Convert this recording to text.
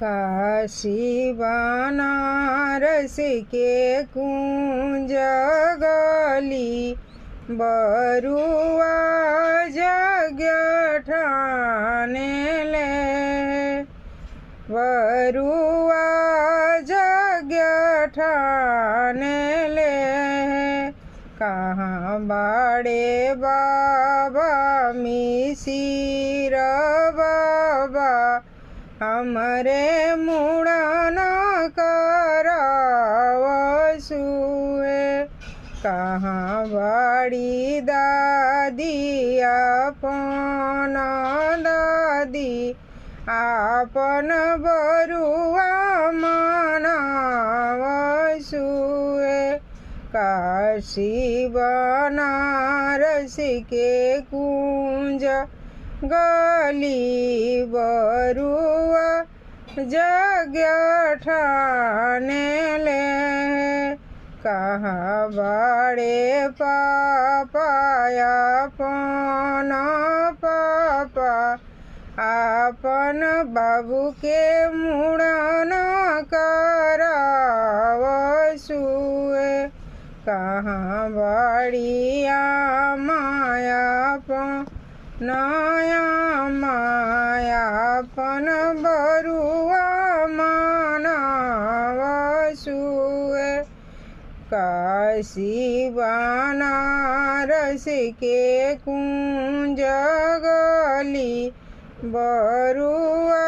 काशी बनारस के कुंज गली बरुआ यज्ञ ठाने ले बरुआ यज्ञ ठाने ले कहाँ बाड़े बाबा मिसिर बाबा हमरे मुड़न करावसुए कहाँ बाड़ी दादी आपन दादी आपन बरुआ मनावसुए काशी बनारस के कुंज गली बरुआ यज्ञ ठाने ले कहाँ बाड़े पापा आपन पापा आपन बाबू के मुड़न करावसुए कहाँ बाड़िया मायापन नया मायापन बरुआ मनावसुए काशी बनारस के कुंज गली बरुआ